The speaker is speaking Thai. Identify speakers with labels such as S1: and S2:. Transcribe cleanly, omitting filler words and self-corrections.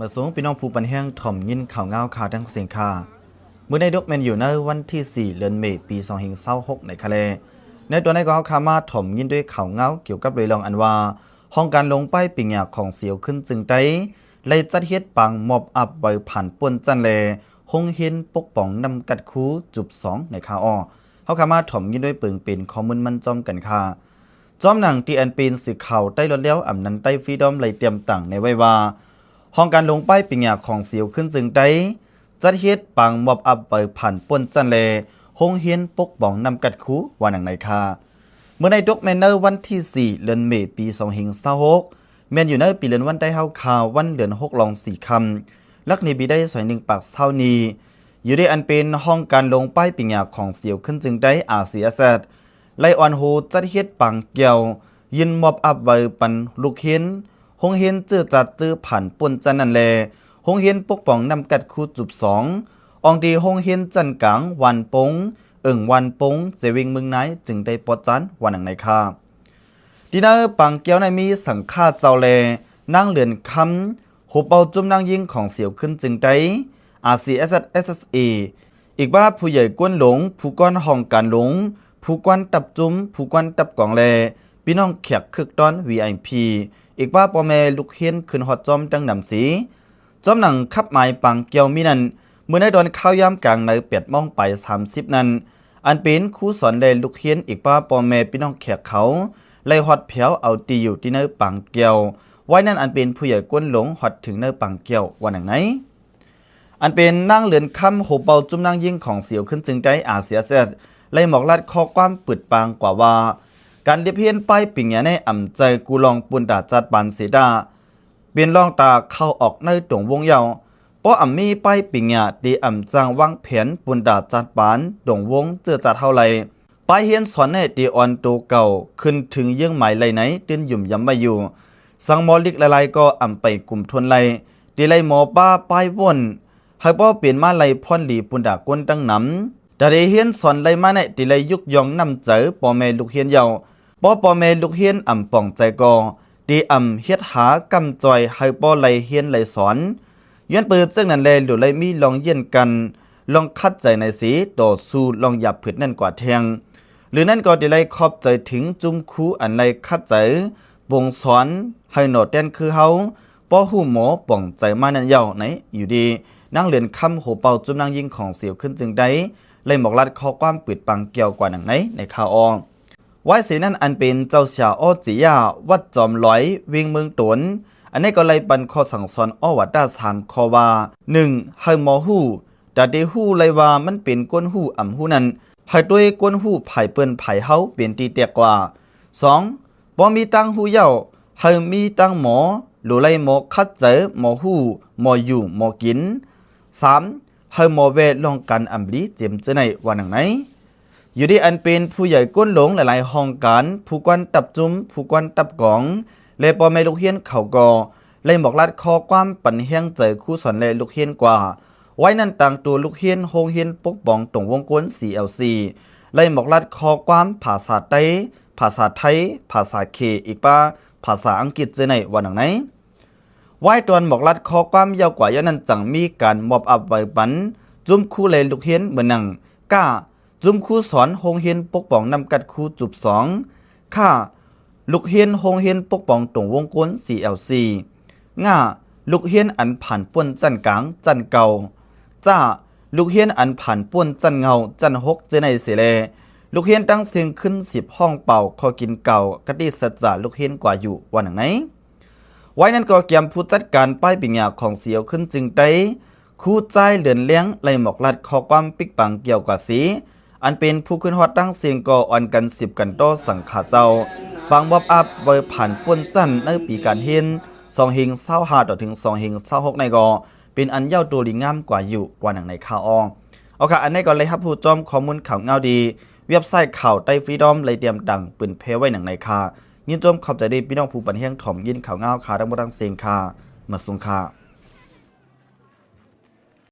S1: มาสูงพี่น้องผู้ปันแห้งถ่อมยินข่าวเงาข่าวดังเสียงข่าเมื่อได้ดกแมนอยู่ในวันที่4เดือนเมษายนปี2526ในทะเลในตัวในก็เขาขามาถ่อมยินด้วยข่าวเงาเกี่ยวกับเรื่องอันว่าห้องการลงป้ายปิงหยาของเสียวขึ้นจึงได้เลยจัดเฮ็ดปังมอบอับใบผ่านป่วนจันเลหงเห็นปกป้องนำกัดคูจุบ2ในข่าวเขาขามาถ่อมยินด้วยปึงเป็นข้อมูลมันจอมกันค่ะจอมหนังที่อันเป็นสื่อข่าวใต้รถเลี้ยวอำนันใต้ฟรีดอมเลยเตรียมตั้งในไว้ว่าห้องการลงป้ายปิงหยาของเสียวขึ้นจึงได้จัดเฮ็ดปังมอบอับใบผ่านป่วนจันเลหงเห็นปกป้องนำกัดคูว่าหนังในค่ะเมื่อในดกแมนเนอร์วันที่4เดือนเมษายนปี2526แมนอยู่ในปีเดือนวันได้เฮาข่าววันเดือน6ลอง4คำลักนี้บีได้สวย1ปากเท่านี้อยู่ในอันเป็นห้องการลงป้ายปิงหยาของเสียวขึ้นจึงได้อาเซียแซดไลออนโฮจัดเฮ็ดปังเกี่ยวยินมอบอับใบปันลูกเห็นหงเห็นจื้อจัดจื้อผ่านป่วนจันนั่นแลหงเห็นปกป้องนำกัดคูจุบ2อองดีหงเห็นจันกังวันปงวันปงเจวิงเมืองไหนจึงได้ปอดจันวันหนังในคาดีนาปังเกียวในมีสังฆาเจ้าแลนั่งเลือนคำหูเป่าจุ่มนางยิงของเสียวขึ้นจึงได้ RCSSA อีกว่าผู้ใหญ่ก้นหลงผู้ก้อนห้องการหลงผู้ก้อนตับจุ้มผู้ก้อนตับกองแลพี่น้องแขกคึกตอน VIP อีกว่าปอแม่ลูกเฮียนขึ้นฮอดจอมจังนำสีจอมหนังขับหมายปังเกียวมีนั้นเมื่อได้ดอนข้าวยามกลางใน8 โมงไป30นั้นอันเป็นครูสอนแลลูกเฮียนอีกว่าปอแม่พี่น้องแขกเขาไล่ฮอดเผียวเอาตีอยู่ที่เนื้อปังเกียวไว้นั่นอันเป็นผู้ใหญ่ก้นหลงฮอดถึงเนื้อปังเกียววันไหนอันเป็นนั่งเลือนคำโหเป่าจุ่มนางยิงของเสียวขึ้นจึงได้อาเซียเซตไล่หมอกลัดข้อความปืดปางกว่าว่าการเรียบเพียนป้ายปิงหยาในอ่ำใจกูลองปุนดาจัดปานเสดาเปลี่ยนลองตาเข้าออกในตรงวงเยาเพราะอ่ำมีป้ายปิงหยาดีอ่ำจางวางแผนปุนดาจัดปานตรงวงเจอจัดเท่าไรป้ายเฮียนสอนให้ดีออนโตเก่าขึ้นถึงเยื่องหมายไหลไหนตื่นหยุ่มย้ำมาอยู่สังมอลิกละลายก็อ่ำไปกลุ่มทนไหลดีไลหมอป้าป้ายวนให้ป้อเปลี่ยนมาไหลพ่อนหลีปุนดาก้นตั้งน้ำแต่ได้เฮียนสอนไหลมาในดีไลยุกยองนำเจอปอแม่ลูกเฮียนเยาปอแม่ลูกเฮียนอ่ำป่องใจกอดีอ่ำเฮ็ดหากำจอยให้ป้อไหลเฮียนไหลสอนย้อนปืนซึ่งนั้นแลหรือไหลมีลองเย็นกันลองคัดใจในสีต่อสู้ลองหยับผืดนั่นกว่าแทงหรือนั่นก็ดีไลขอบใจถึงจุ้มคูอันไรคัดใจวงสอนให้หนอดแดนคือเฮาป้อหูหมอป่องใจมานั่นเย่าไหนอยู่ดีนั่งเรียนคำโหเป่าจุ้มนางยิงของเสียวขึ้นจึงได้เลยหมอกลัดข้อความปิดปังเกี่ยวกว่าหนังไหนในข่าวไว้เสียนั่นอันเป็นเจ้าเสียอ้อจียาวัดจอมลอยวิ่งเมืองตนอันนี้ก็เลยบันข้อสั่งสอนอ้อวัดด้า3ข้อว่า1ให้หมอหูแต่เดหูเลยว่ามันเป็นก้นหูอ่ำหูนั้นภายด้วยก้นหูไผ่เปิ้นไผ่เฮาเป็นตีเตียกว่า2บ่มีตังหูเย่าให้มีตังหมอหรือไลหมอคัดเจอหมอหูหมออยู่หมอกิน3ให้หมอเวลองกันอัมลีเจียมเจในวันหนังไหนอยู่ที่อันเป็นผู้ใหญ่ก้นหลงหลายๆห้องการผู้กวนตับจุ้มผู้กวนตับกองเลยปอแม่ลูกเฮียนเขากอเลยบอกลัดคอความปั่นเฮียงใจคู่สอนเลยลูกเฮียนกว่าไว้นั่นต่างตัวลูกเฮียนโฮงเฮียนปกป้องตรงวงกล CLC เลยบอกลัดคอความภาษาไต้ภาษาไทยภาษาเคอีกป้าภาษาอังกฤษเจในวันหนังไหนไว้ตอนบอกลัดคอความยาวกว่าย้อนนั้นจังมีการมอบอับไว้ปันจุ้มคู่เลยลูกเฮียนเหมือนหนังก้าจุ้มคู่สอนโฮงเฮียนปกป้องนำกัดคู่จุบ2ข้าลูกเฮียนโฮงเฮียนปกป้องตรงวงกล CLC ง่าลูกเฮียนอันผ่านป่วนจันกลางจันเก่าจ้าลูกเฮียนอันผ่านป่วนจันเงาจัน6เจในเสเลลูกเฮียนตั้งเสียงขึ้น10ห้องเป่าขอกินเก่ากะดิสัจจะลูกเฮียนกว่าอยู่วันหนังไหนไว้นั้นก็เกียมผู้จัดการป้ายปิงหยาของเสียวขึ้นจึงได้คู่ใจเดือนเลี้ยงไล่หมอกลัดข้อความปิกปังเกี่ยวกับสีอันเป็นผู้ขึ้นฮอดตั้งเสียงก่ออ่อนกัน10กันโตสังขาเจ้าฟังบอบอับไว้ผ่านป่วนจันในปีการเห็น2เฮง25ต่อถึง2เฮง26ในกอเป็นอันเย้าตัวลิงงามกว่าอยู่กว่าหนังในข่าวเอาค่ะอันนี้ก็เลยครับผู้จอมข้อมูลข่าวเงาดีเว็บไซต์ข่าวไต้ฟรีดอมเลยเตรียมดังปืนเพไว้หนังในข่าวยินจมขอบใจดีพี่น้องผู้ปันเฮียงถ่อมยินข่าวเงาข่าวดังบดังเสียงข่าวมาส่งข่าว